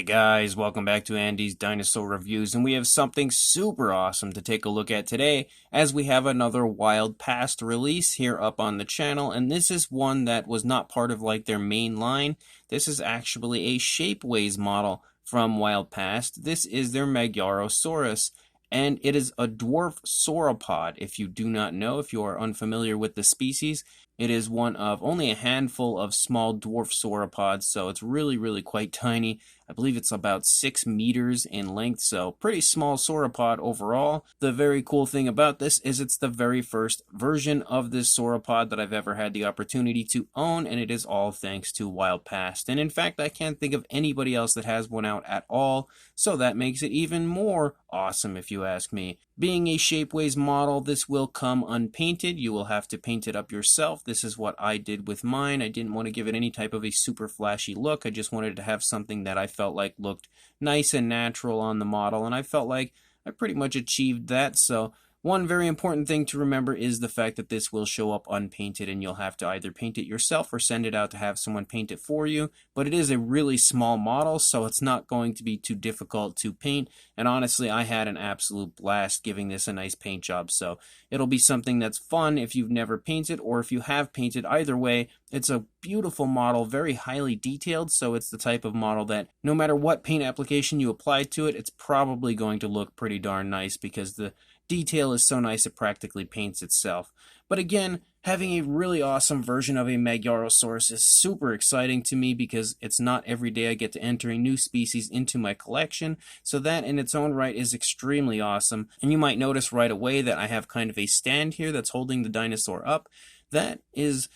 Hey guys, welcome back to Andy's Dinosaur Reviews, and we have something super awesome to take a look at today, as we have another Wild Past release here up on the channel, and this is one that was not part of like their main line. This is actually a Shapeways model from Wild Past. This is their Magyarosaurus, and it is a Dwarf Sauropod. If you do not know, if you are unfamiliar with the species, it is one of only a handful of small dwarf sauropods, so it's really quite tiny. I believe it's about 6 meters in length, so pretty small sauropod overall. The very cool thing about this is it's the very first version of this sauropod that I've ever had the opportunity to own, and it is all thanks to Wild Past. And in fact, I can't think of anybody else that has one out at all, so that makes it even more awesome if you ask me. Being a Shapeways model, this will come unpainted. You will have to paint it up yourself. This is what I did with mine. I didn't want to give it any type of a super flashy look. I just wanted to have something that I felt like looked nice and natural on the model, and I felt like I pretty much achieved that. So one very important thing to remember is the fact that this will show up unpainted, and you'll have to either paint it yourself or send it out to have someone paint it for you. But it is a really small model, so it's not going to be too difficult to paint. And honestly, I had an absolute blast giving this a nice paint job. So it'll be something that's fun if you've never painted, or if you have painted. Either way, it's a beautiful model, very highly detailed, so it's the type of model that no matter what paint application you apply to it, it's probably going to look pretty darn nice because the detail is so nice it practically paints itself. But again, having a really awesome version of a Magyarosaurus is super exciting to me because it's not every day I get to enter a new species into my collection, so that in its own right is extremely awesome. And you might notice right away that I have kind of a stand here that's holding the dinosaur up. That is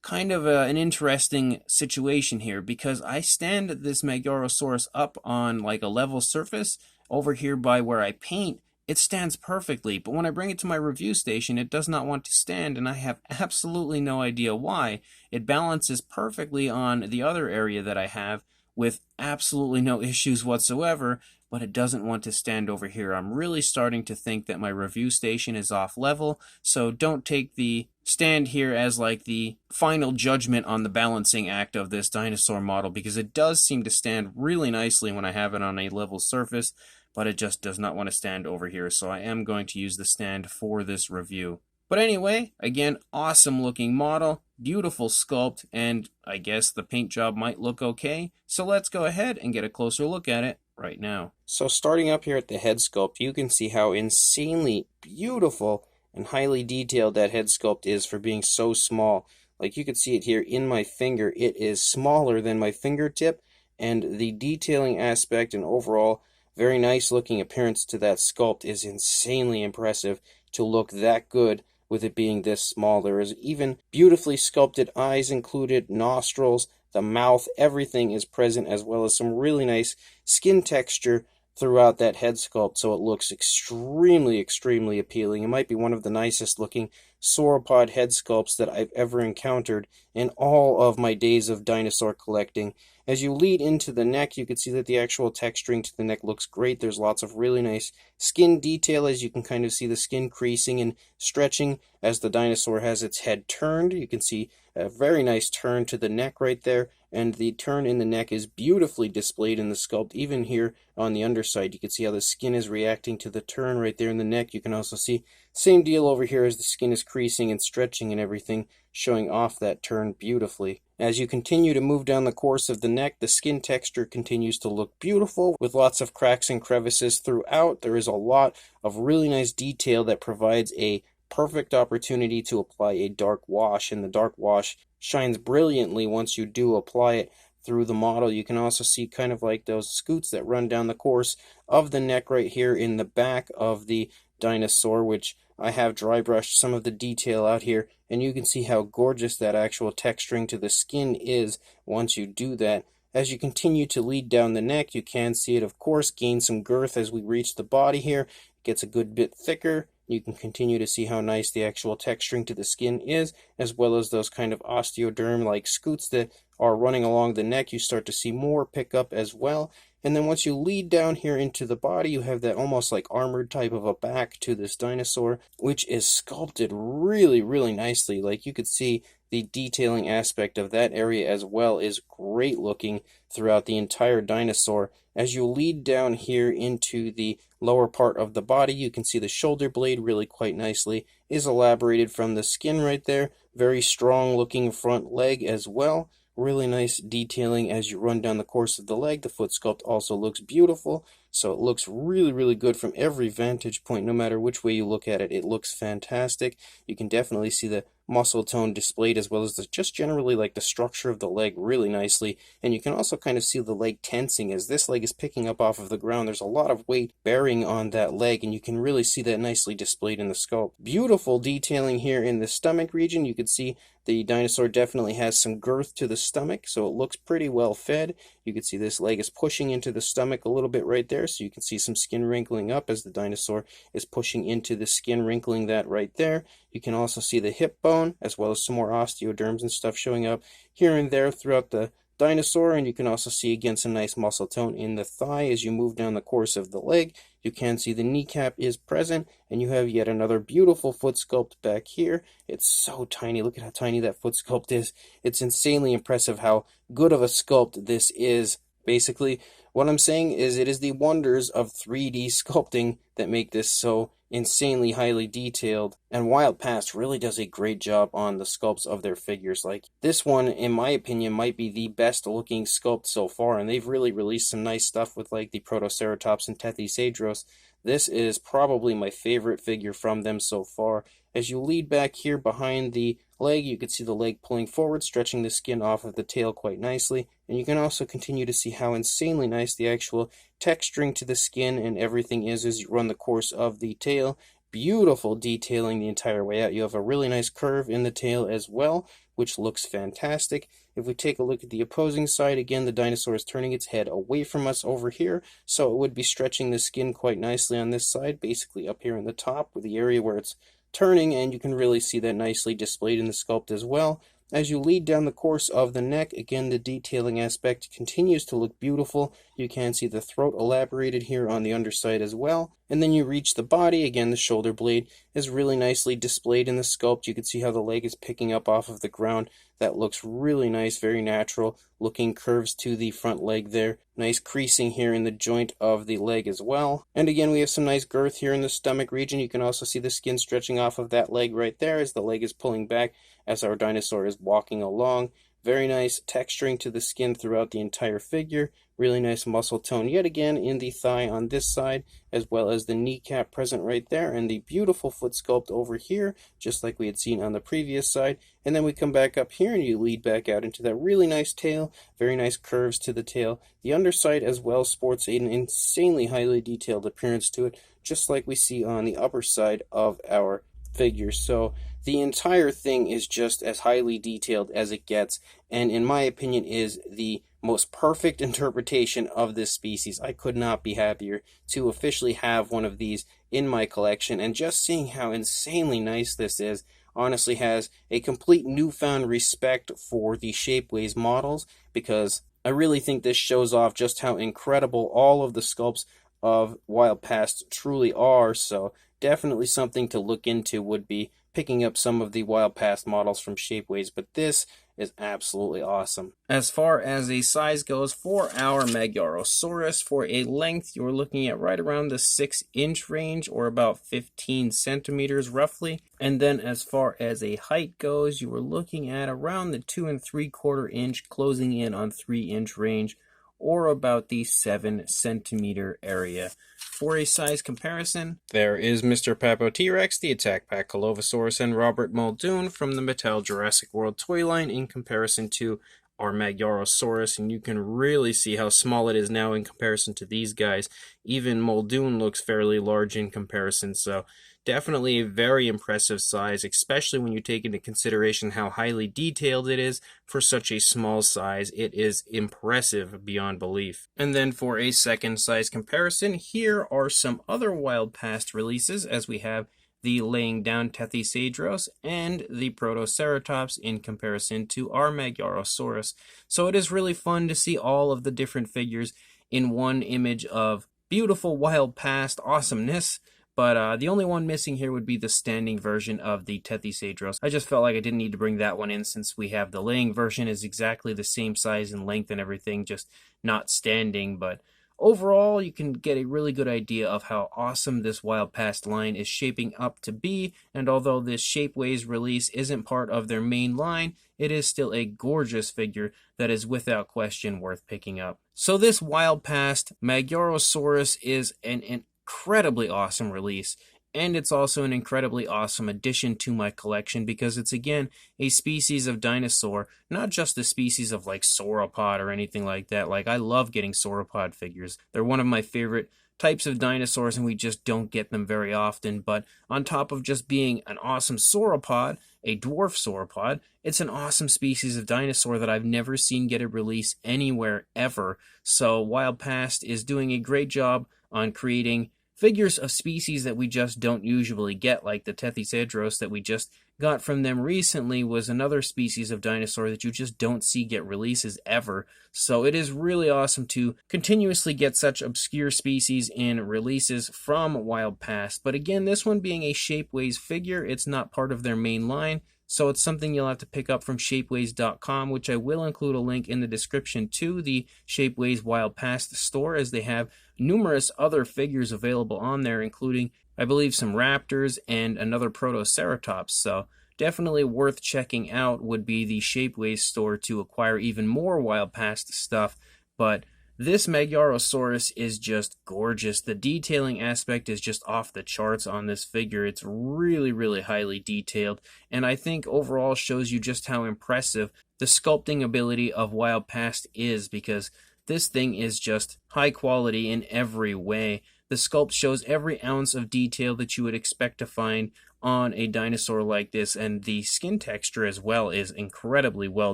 kind of an interesting situation here because I stand this Magyarosaurus up on like a level surface over here by where I paint. It stands perfectly, but when I bring it to my review station, it does not want to stand, and I have absolutely no idea why. It balances perfectly on the other area that I have with absolutely no issues whatsoever, but it doesn't want to stand over here. I'm really starting to think that my review station is off level, so don't take the stand here as like the final judgment on the balancing act of this dinosaur model, because it does seem to stand really nicely when I have it on a level surface, but it just does not want to stand over here, so I am going to use the stand for this review. But anyway, again, awesome looking model, beautiful sculpt, and I guess the paint job might look okay, so let's go ahead and get a closer look at it right now. So starting up here at the head sculpt, you can see how insanely beautiful and highly detailed that head sculpt is for being so small. Like you can see it here in my finger, it is smaller than my fingertip, and the detailing aspect and overall very nice looking appearance to that sculpt is insanely impressive to look that good with it being this small. There is even beautifully sculpted eyes included, nostrils, the mouth, everything is present, as well as some really nice skin texture throughout that head sculpt, so it looks extremely appealing. It might be one of the nicest looking sauropod head sculpts that I've ever encountered in all of my days of dinosaur collecting. As you lead into the neck, you can see that the actual texturing to the neck looks great. There's lots of really nice skin detail, as you can kind of see the skin creasing and stretching as the dinosaur has its head turned. You can see a very nice turn to the neck right there, and the turn in the neck is beautifully displayed in the sculpt. Even here on the underside, you can see how the skin is reacting to the turn right there in the neck. You can also see same deal over here as the skin is creasing and stretching and everything, showing off that turn beautifully. As you continue to move down the course of the neck, the skin texture continues to look beautiful with lots of cracks and crevices throughout. There is a lot of really nice detail that provides a perfect opportunity to apply a dark wash, and the dark wash shines brilliantly once you do apply it through the model. You can also see kind of like those scoots that run down the course of the neck right here in the back of the dinosaur, which I have dry brushed some of the detail out here, and you can see how gorgeous that actual texturing to the skin is once you do that. As you continue to lead down the neck, you can see it, of course, gain some girth as we reach the body here. It gets a good bit thicker. You can continue to see how nice the actual texturing to the skin is, as well as those kind of osteoderm-like scutes that are running along the neck. You start to see more pickup as well. And then once you lead down here into the body, you have that almost like armored type of a back to this dinosaur, which is sculpted really, really nicely. Like you could see the detailing aspect of that area as well is great looking throughout the entire dinosaur. As you lead down here into the lower part of the body, you can see the shoulder blade really quite nicely is elaborated from the skin right there. Very strong looking front leg as well. Really nice detailing as you run down the course of the leg. The foot sculpt also looks beautiful, so it looks really, really good from every vantage point. No matter which way you look at it, it looks fantastic. You can definitely see the muscle tone displayed, as well as just generally like the structure of the leg really nicely. And you can also kind of see the leg tensing as this leg is picking up off of the ground. There's a lot of weight bearing on that leg, and you can really see that nicely displayed in the sculpt. Beautiful detailing here in the stomach region. You can see the dinosaur definitely has some girth to the stomach, so it looks pretty well fed. You can see this leg is pushing into the stomach a little bit right there, so you can see some skin wrinkling up as the dinosaur is pushing into the skin, wrinkling that right there. You can also see the hip bone, as well as some more osteoderms and stuff showing up here and there throughout the dinosaur, and you can also see again some nice muscle tone in the thigh as you move down the course of the leg. You can see the kneecap is present, and you have yet another beautiful foot sculpt back here. It's so tiny. Look at how tiny that foot sculpt is. It's insanely impressive how good of a sculpt this is. Basically, what I'm saying is it is the wonders of 3D sculpting that make this so insanely highly detailed, and Wild Past really does a great job on the sculpts of their figures. Like this one, in my opinion, might be the best looking sculpt so far, and they've really released some nice stuff with like the Protoceratops and Tethysagros. This is probably my favorite figure from them so far. As you lead back here behind the leg, you can see the leg pulling forward, stretching the skin off of the tail quite nicely, and you can also continue to see how insanely nice the actual texturing to the skin and everything is as you run the course of the tail. Beautiful detailing the entire way out. You have a really nice curve in the tail as well, which looks fantastic. If we take a look at the opposing side, again, the dinosaur is turning its head away from us over here, so it would be stretching the skin quite nicely on this side, basically up here in the top, with the area where it's turning, and you can really see that nicely displayed in the sculpt as well. As you lead down the course of the neck, again, the detailing aspect continues to look beautiful. You can see the throat elaborated here on the underside as well. And then you reach the body. Again, the shoulder blade is really nicely displayed in the sculpt. You can see how the leg is picking up off of the ground. That looks really nice, very natural looking curves to the front leg there. Nice creasing here in the joint of the leg as well. And again, we have some nice girth here in the stomach region. You can also see the skin stretching off of that leg right there as the leg is pulling back as our dinosaur is walking along. Very nice texturing to the skin throughout the entire figure. Really nice muscle tone yet again in the thigh on this side, as well as the kneecap present right there, and the beautiful foot sculpt over here, just like we had seen on the previous side. And then we come back up here and you lead back out into that really nice tail. Very nice curves to the tail. The underside as well sports an insanely highly detailed appearance to it, just like we see on the upper side of our figure. So the entire thing is just as highly detailed as it gets, and in my opinion is the most perfect interpretation of this species. I could not be happier to officially have one of these in my collection, and just seeing how insanely nice this is honestly has a complete newfound respect for the Shapeways models, because I really think this shows off just how incredible all of the sculpts of Wild Past truly are. So definitely something to look into would be picking up some of the Wild Past models from Shapeways, but this is absolutely awesome. As far as the size goes, for our Magyarosaurus, for a length, you're looking at right around the 6-inch range, or about 15 centimeters roughly. And then as far as a height goes, you were looking at around the 2 3/4 inch, closing in on 3-inch range, or about the 7-centimeter area. For a size comparison, there is Mr. Papo T-Rex, the Attack Pack Colovosaurus, and Robert Muldoon from the Mattel Jurassic World toy line in comparison to our Magyarosaurus, and you can really see how small it is now in comparison to these guys. Even Muldoon looks fairly large in comparison, so definitely a very impressive size, especially when you take into consideration how highly detailed it is for such a small size. It is impressive beyond belief. And then for a second size comparison, here are some other Wild Past releases, as we have the laying down Tethysagros and the Protoceratops in comparison to our Magyarosaurus. So it is really fun to see all of the different figures in one image of beautiful Wild Past awesomeness. But the only one missing here would be the standing version of the Tethysagros. I just felt like I didn't need to bring that one in since we have the laying version is exactly the same size and length and everything, just not standing. But overall, you can get a really good idea of how awesome this Wild Past line is shaping up to be, and although this Shapeways release isn't part of their main line, it is still a gorgeous figure that is without question worth picking up. So this Wild Past Magyarosaurus is an incredibly awesome release, and it's also an incredibly awesome addition to my collection because it's again a species of dinosaur, not just a species of like sauropod or anything like that. Like, I love getting sauropod figures. They're one of my favorite types of dinosaurs and we just don't get them very often. But on top of just being an awesome sauropod, a dwarf sauropod, it's an awesome species of dinosaur that I've never seen get a release anywhere ever. So Wild Past is doing a great job on creating figures of species that we just don't usually get, like the Tethysagros that we just got from them recently was another species of dinosaur that you just don't see get releases ever. So it is really awesome to continuously get such obscure species in releases from Wild Past. But again, this one being a Shapeways figure, it's not part of their main line. So it's something you'll have to pick up from shapeways.com, which I will include a link in the description to the Shapeways Wild Past store, as they have numerous other figures available on there, including, I believe, some raptors and another Protoceratops. So definitely worth checking out would be the Shapeways store to acquire even more Wild Past stuff. But this Magyarosaurus is just gorgeous. The detailing aspect is just off the charts on this figure. It's really, really highly detailed, and I think overall shows you just how impressive the sculpting ability of Wild Past is, because this thing is just high quality in every way. The sculpt shows every ounce of detail that you would expect to find on a dinosaur like this, and the skin texture as well is incredibly well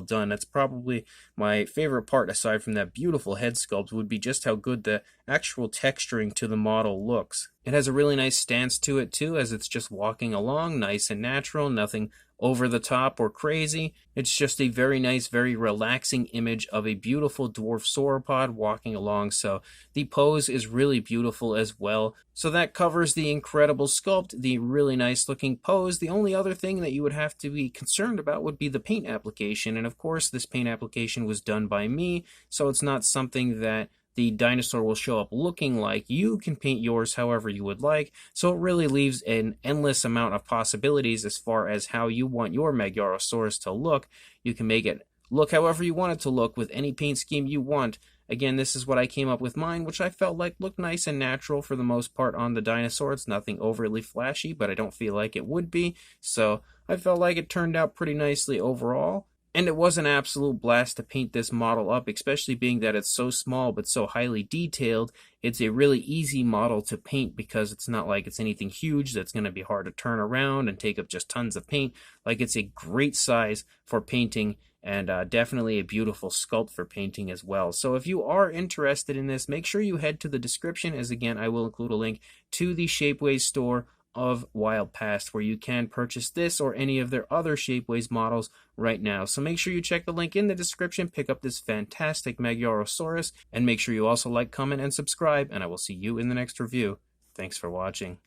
done. That's probably my favorite part, aside from that beautiful head sculpt, would be just how good the actual texturing to the model looks. It has a really nice stance to it too, as it's just walking along, nice and natural, nothing over the top or crazy. It's just a very nice, very relaxing image of a beautiful dwarf sauropod walking along. So the pose is really beautiful as well. So that covers the incredible sculpt, the really nice looking pose. The only other thing that you would have to be concerned about would be the paint application. And of course, this paint application was done by me, so it's not something that the dinosaur will show up looking like. You can paint yours however you would like, so it really leaves an endless amount of possibilities as far as how you want your Magyarosaurus to look. You can make it look however you want it to look with any paint scheme you want. Again, this is what I came up with mine, which I felt like looked nice and natural for the most part on the dinosaur. It's nothing overly flashy, but I don't feel like it would be, so I felt like it turned out pretty nicely overall. And it was an absolute blast to paint this model up, especially being that it's so small but so highly detailed. It's a really easy model to paint because it's not like it's anything huge that's going to be hard to turn around and take up just tons of paint. Like, it's a great size for painting, and definitely a beautiful sculpt for painting as well. So if you are interested in this, make sure you head to the description, as again I will include a link to the Shapeways store of Wild Past, where you can purchase this or any of their other Shapeways models right now. So make sure you check the link in the description, pick up this fantastic Magyarosaurus, and make sure you also like, comment, and subscribe, and I will see you in the next review. Thanks for watching.